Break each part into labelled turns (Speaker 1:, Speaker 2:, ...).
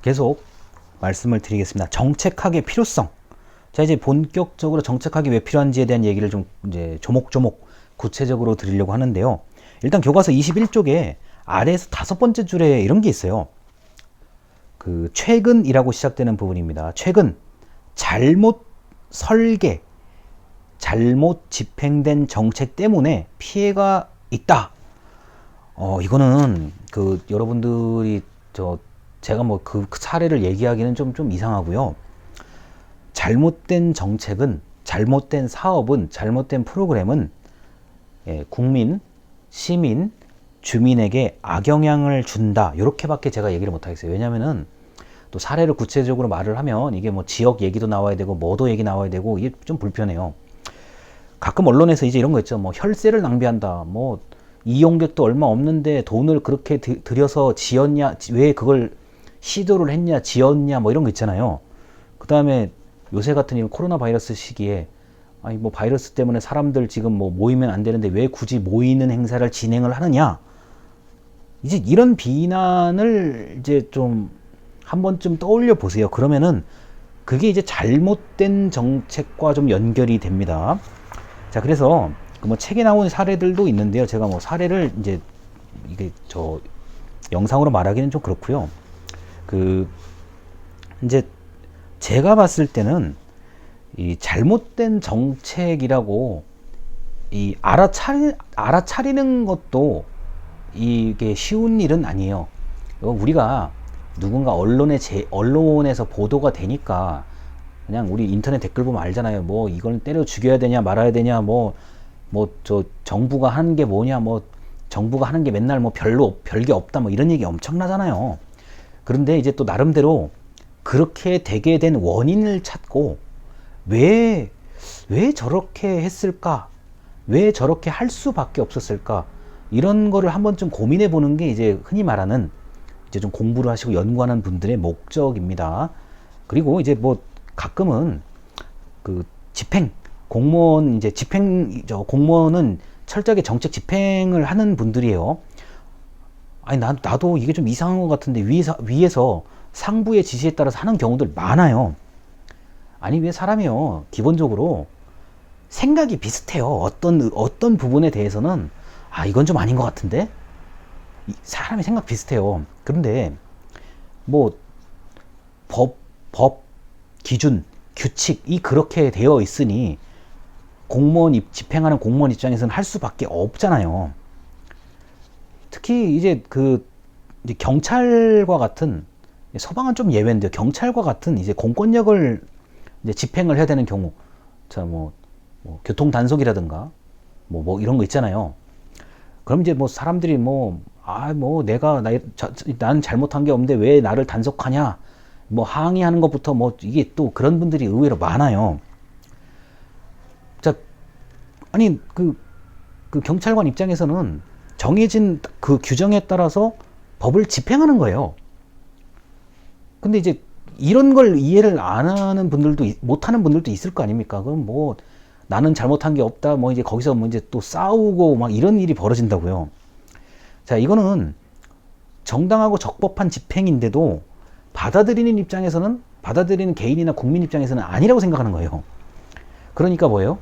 Speaker 1: 계속 말씀을 드리겠습니다. 정책학의 필요성. 자, 이제 본격적으로 정책학이 왜 필요한지에 대한 얘기를 좀 이제 조목조목 구체적으로 드리려고 하는데요. 일단 교과서 21쪽에 아래에서 5번째 줄에 이런 게 있어요. 그 최근이라고 시작되는 부분입니다. 최근 잘못 설계, 잘못 집행된 정책 때문에 피해가 있다. 이거는 그 여러분들이 제가 뭐 그 사례를 얘기하기는 좀 이상하고요. 잘못된 정책은, 잘못된 사업은, 잘못된 프로그램은 국민, 시민, 주민에게 악영향을 준다. 이렇게밖에 제가 얘기를 못 하겠어요. 왜냐면은 또 사례를 구체적으로 말을 하면 이게 뭐 지역 얘기도 나와야 되고 뭐도 얘기 나와야 되고 이게 좀 불편해요. 가끔 언론에서 이제 이런 거 있죠. 뭐 혈세를 낭비한다. 뭐 이용객도 얼마 없는데 돈을 그렇게 들여서 지었냐, 왜 그걸 시도를 했냐, 지었냐, 뭐 이런 거 있잖아요. 그 다음에 요새 같은 이 코로나 바이러스 시기에 아니 뭐 바이러스 때문에 사람들 지금 뭐 모이면 안 되는데 왜 굳이 모이는 행사를 진행을 하느냐. 이제 이런 비난을 이제 좀 한 번쯤 떠올려 보세요. 그러면은 그게 이제 잘못된 정책과 좀 연결이 됩니다. 자, 그래서 뭐 책에 나온 사례들도 있는데요. 제가 뭐 사례를 이제 이게 영상으로 말하기는 좀 그렇고요. 이제 제가 봤을 때는 이 잘못된 정책이라고 이 알아차리는 것도 이게 쉬운 일은 아니에요. 우리가 누군가 언론에서 보도가 되니까 그냥 우리 인터넷 댓글 보면 알잖아요. 뭐 이걸 때려 죽여야 되냐 말아야 되냐 정부가 하는 게 뭐냐 정부가 하는 게 맨날 별게 없다 이런 얘기 엄청나잖아요. 그런데 이제 또 나름대로 그렇게 되게 된 원인을 찾고 왜 저렇게 했을까? 왜 저렇게 할 수밖에 없었을까? 이런 거를 한번 좀 고민해 보는 게 이제 흔히 말하는 이제 좀 공부를 하시고 연구하는 분들의 목적입니다. 그리고 이제 뭐 가끔은 그 공무원은 철저하게 정책 집행을 하는 분들이에요. 아니, 나도 이게 좀 이상한 것 같은데 위에서 상부의 지시에 따라서 하는 경우들 많아요. 아니, 왜 사람이요, 기본적으로 생각이 비슷해요. 어떤 부분에 대해서는 이건 좀 아닌 것 같은데? 사람이 생각 비슷해요. 그런데 뭐 법, 기준, 규칙이 그렇게 되어 있으니 집행하는 공무원 입장에서는 할 수밖에 없잖아요. 특히 이제 이제 경찰과 같은, 서방은 좀 예외인데요. 경찰과 같은 이제 공권력을 이제 집행을 해야 되는 경우, 교통 단속이라든가 뭐 이런 거 있잖아요. 그럼 이제 뭐 사람들이 나는 잘못한 게 없는데 왜 나를 단속하냐, 항의하는 것부터 이게 또 그런 분들이 의외로 많아요. 자, 아니 그 경찰관 입장에서는 정해진 그 규정에 따라서 법을 집행하는 거예요. 근데 이제 이런 걸 이해를 안 하는 분들도, 못 하는 분들도 있을 거 아닙니까? 그럼 나는 잘못한 게 없다, 이제 거기서 이제 또 싸우고 이런 일이 벌어진다고요. 자, 이거는 정당하고 적법한 집행인데도 받아들이는 개인이나 국민 입장에서는 아니라고 생각하는 거예요. 그러니까 뭐예요?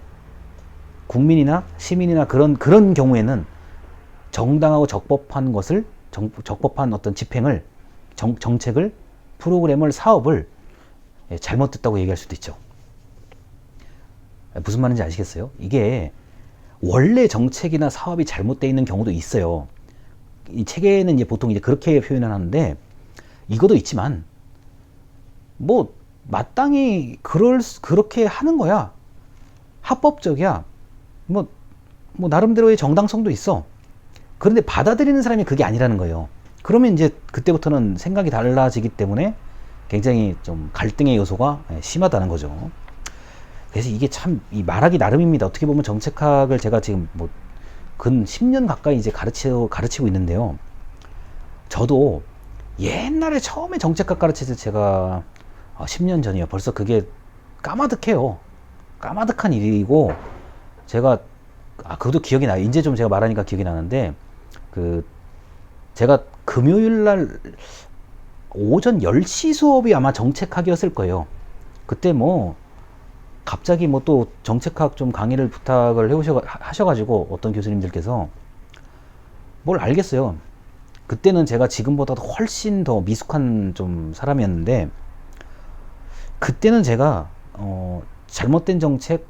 Speaker 1: 국민이나 시민이나 그런 경우에는 정당하고 적법한 것을, 적법한 어떤 집행을, 정책을, 프로그램을, 사업을 잘못됐다고 얘기할 수도 있죠. 무슨 말인지 아시겠어요? 이게 원래 정책이나 사업이 잘못되어 있는 경우도 있어요. 이 책에는 이제 보통 이제 그렇게 표현을 하는데, 이것도 있지만 마땅히 그렇게 하는 거야. 합법적이야. 나름대로의 정당성도 있어. 그런데 받아들이는 사람이 그게 아니라는 거예요. 그러면 이제 그때부터는 생각이 달라지기 때문에 굉장히 좀 갈등의 요소가 심하다는 거죠. 그래서 이게 참 말하기 나름입니다. 어떻게 보면 정책학을 제가 지금 근 10년 가까이 이제 가르치고 있는데요. 저도 옛날에 처음에 정책학 가르칠 때 제가 10년 전이에요. 벌써 그게 까마득해요. 까마득한 일이고, 제가 그것도 기억이 나요. 이제 좀 제가 말하니까 기억이 나는데, 제가 금요일 날 오전 10시 수업이 아마 정책학이었을 거예요. 그때 뭐 갑자기 뭐 또 정책학 좀 강의를 부탁을 하셔가지고 어떤 교수님들께서 뭘 알겠어요. 그때는 제가 지금보다도 훨씬 더 미숙한 좀 사람이었는데, 그때는 제가 잘못된 정책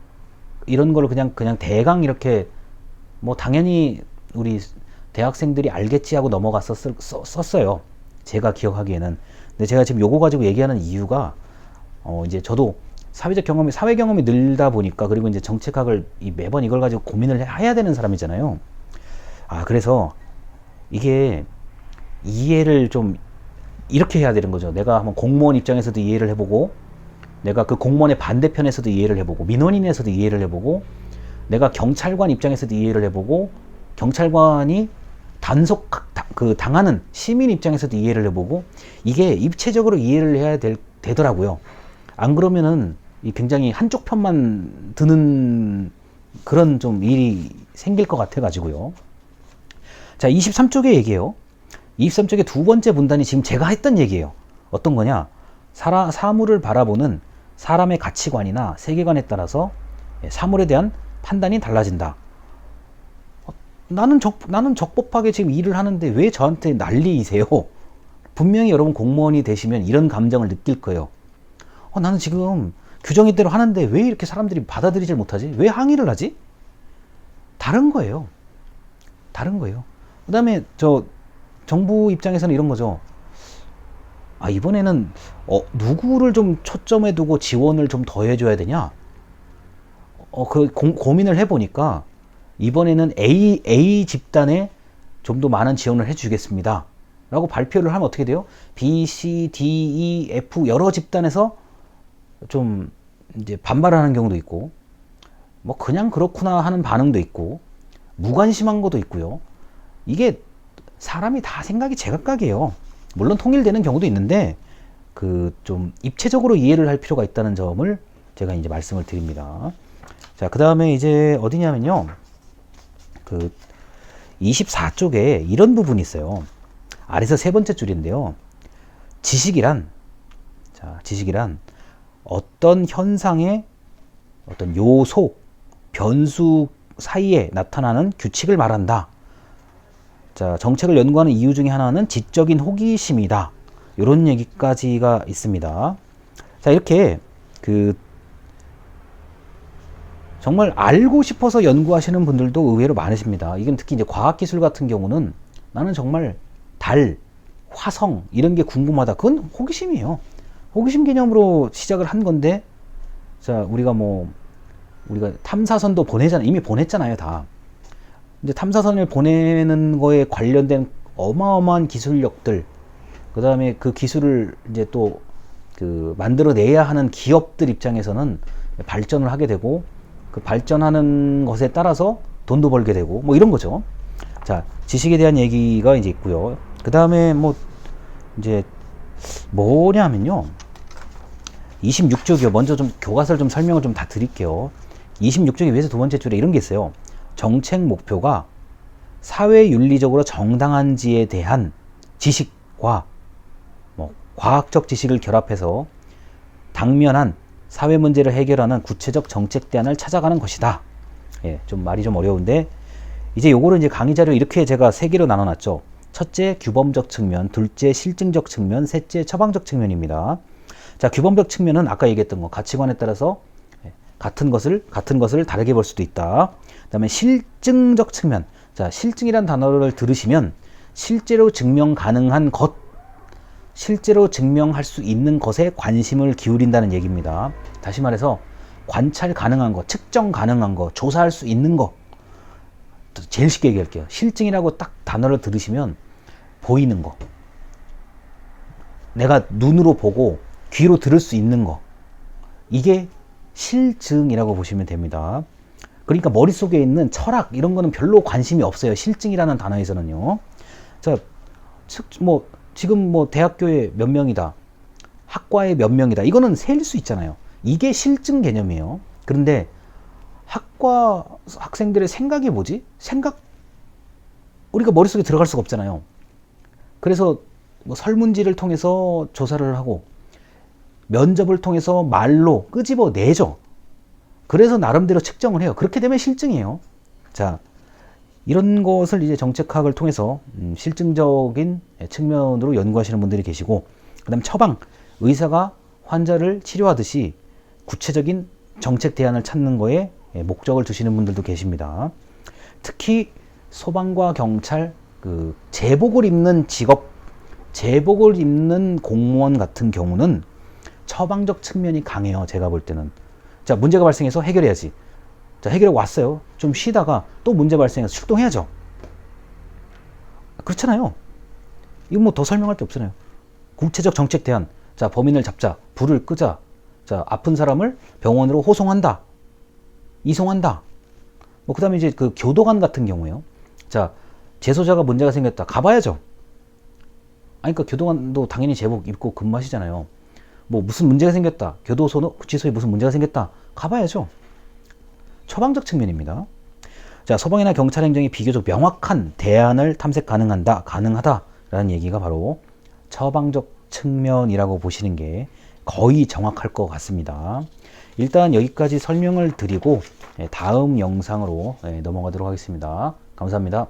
Speaker 1: 이런 걸 그냥 대강 이렇게 뭐 당연히 우리 대학생들이 알겠지 하고 넘어갔었어요. 제가 기억하기에는. 근데 제가 지금 요거 가지고 얘기하는 이유가 이제 저도 사회 경험이 늘다 보니까, 그리고 이제 정책학을 매번 이걸 가지고 고민을 해야 되는 사람이잖아요. 그래서 이게 이해를 좀 이렇게 해야 되는 거죠. 내가 한번 공무원 입장에서도 이해를 해보고, 내가 그 공무원의 반대편에서도 이해를 해보고, 민원인에서도 이해를 해보고, 내가 경찰관 입장에서도 이해를 해보고, 경찰관이 당하는 시민 입장에서도 이해를 해보고, 이게 입체적으로 이해를 해야 되더라고요. 안 그러면은 굉장히 한쪽 편만 드는 그런 좀 일이 생길 것 같아가지고요. 자, 23쪽의 얘기예요. 23쪽의 두 번째 문단이 지금 제가 했던 얘기예요. 어떤 거냐? 사물을 바라보는 사람의 가치관이나 세계관에 따라서 사물에 대한 판단이 달라진다. 나는 적법하게 지금 일을 하는데 왜 저한테 난리이세요? 분명히 여러분 공무원이 되시면 이런 감정을 느낄 거예요. 나는 지금 규정대로 하는데 왜 이렇게 사람들이 받아들이질 못하지? 왜 항의를 하지? 다른 거예요. 다른 거예요. 그 다음에 정부 입장에서는 이런 거죠. 이번에는 누구를 좀 초점에 두고 지원을 좀 더 해줘야 되냐? 고민을 해보니까 이번에는 A 집단에 좀 더 많은 지원을 해주겠습니다 라고 발표를 하면 어떻게 돼요? B, C, D, E, F 여러 집단에서 좀 이제 반발하는 경우도 있고, 뭐 그냥 그렇구나 하는 반응도 있고, 무관심한 것도 있고요. 이게 사람이 다 생각이 제각각이에요. 물론 통일되는 경우도 있는데 좀 입체적으로 이해를 할 필요가 있다는 점을 제가 이제 말씀을 드립니다. 자, 그 다음에 이제 어디냐면요, 24쪽에 이런 부분이 있어요. 아래서 세 번째 줄인데요. 지식이란 어떤 현상의 어떤 요소, 변수 사이에 나타나는 규칙을 말한다. 자, 정책을 연구하는 이유 중에 하나는 지적인 호기심이다. 이런 얘기까지가 있습니다. 자, 이렇게 정말 알고 싶어서 연구하시는 분들도 의외로 많으십니다. 이건 특히 이제 과학기술 같은 경우는 나는 정말 달, 화성 이런 게 궁금하다. 그건 호기심이에요. 호기심 개념으로 시작을 한 건데, 자, 우리가 탐사선도 이미 보냈잖아요, 다. 이제 탐사선을 보내는 거에 관련된 어마어마한 기술력들, 그 다음에 그 기술을 이제 또 만들어내야 하는 기업들 입장에서는 발전을 하게 되고, 그 발전하는 것에 따라서 돈도 벌게 되고, 뭐 이런 거죠. 자, 지식에 대한 얘기가 이제 있고요. 그 다음에 이제 뭐냐면요, 26쪽이요. 먼저 좀 교과서를 좀 설명을 좀 다 드릴게요. 26쪽에 위에서 두 번째 줄에 이런 게 있어요. 정책 목표가 사회윤리적으로 정당한지에 대한 지식과 과학적 지식을 결합해서 당면한 사회 문제를 해결하는 구체적 정책 대안을 찾아가는 것이다. 예, 좀 말이 좀 어려운데, 이제 요거를 이제 강의 자료 이렇게 제가 세 개로 나눠놨죠. 첫째, 규범적 측면, 둘째, 실증적 측면, 셋째, 처방적 측면입니다. 자, 규범적 측면은 아까 얘기했던 거, 가치관에 따라서 같은 것을 다르게 볼 수도 있다. 그 다음에 실증적 측면. 자, 실증이란 단어를 들으시면 실제로 증명 가능한 것, 실제로 증명할 수 있는 것에 관심을 기울인다는 얘기입니다. 다시 말해서 관찰 가능한 거, 측정 가능한 거, 조사할 수 있는 거. 제일 쉽게 얘기할게요. 실증이라고 딱 단어를 들으시면 보이는 거, 내가 눈으로 보고 귀로 들을 수 있는 거, 이게 실증이라고 보시면 됩니다. 그러니까 머릿속에 있는 철학 이런 거는 별로 관심이 없어요. 실증이라는 단어에서는요. 자, 지금 대학교에 몇 명이다, 학과에 몇 명이다, 이거는 셀 수 있잖아요. 이게 실증 개념이에요. 그런데 학과 학생들의 생각이 뭐지? 우리가 머릿속에 들어갈 수가 없잖아요. 그래서 뭐 설문지를 통해서 조사를 하고 면접을 통해서 말로 끄집어내죠. 그래서 나름대로 측정을 해요. 그렇게 되면 실증이에요. 자, 이런 것을 이제 정책학을 통해서 실증적인 측면으로 연구하시는 분들이 계시고, 그 다음 처방, 의사가 환자를 치료하듯이 구체적인 정책 대안을 찾는 거에 목적을 두시는 분들도 계십니다. 특히 소방과 경찰, 그 제복을 입는 직업, 제복을 입는 공무원 같은 경우는 처방적 측면이 강해요. 제가 볼 때는. 자, 문제가 발생해서 해결해야지. 자, 해결해 왔어요. 좀 쉬다가 또 문제 발생해서 출동해야죠. 그렇잖아요. 이거 뭐 더 설명할 게 없잖아요. 구체적 정책 대안. 자, 범인을 잡자. 불을 끄자. 자, 아픈 사람을 병원으로 호송한다. 이송한다. 뭐, 그 다음에 이제 그 교도관 같은 경우에요. 자, 재소자가 문제가 생겼다. 가봐야죠. 아니, 그러니까 교도관도 당연히 제복 입고 근무하시잖아요. 뭐, 무슨 문제가 생겼다. 교도소에 무슨 문제가 생겼다. 가봐야죠. 처방적 측면입니다. 자, 소방이나 경찰 행정이 비교적 명확한 대안을 탐색 가능하다라는 얘기가 바로 처방적 측면이라고 보시는 게 거의 정확할 것 같습니다. 일단 여기까지 설명을 드리고 다음 영상으로 넘어가도록 하겠습니다. 감사합니다.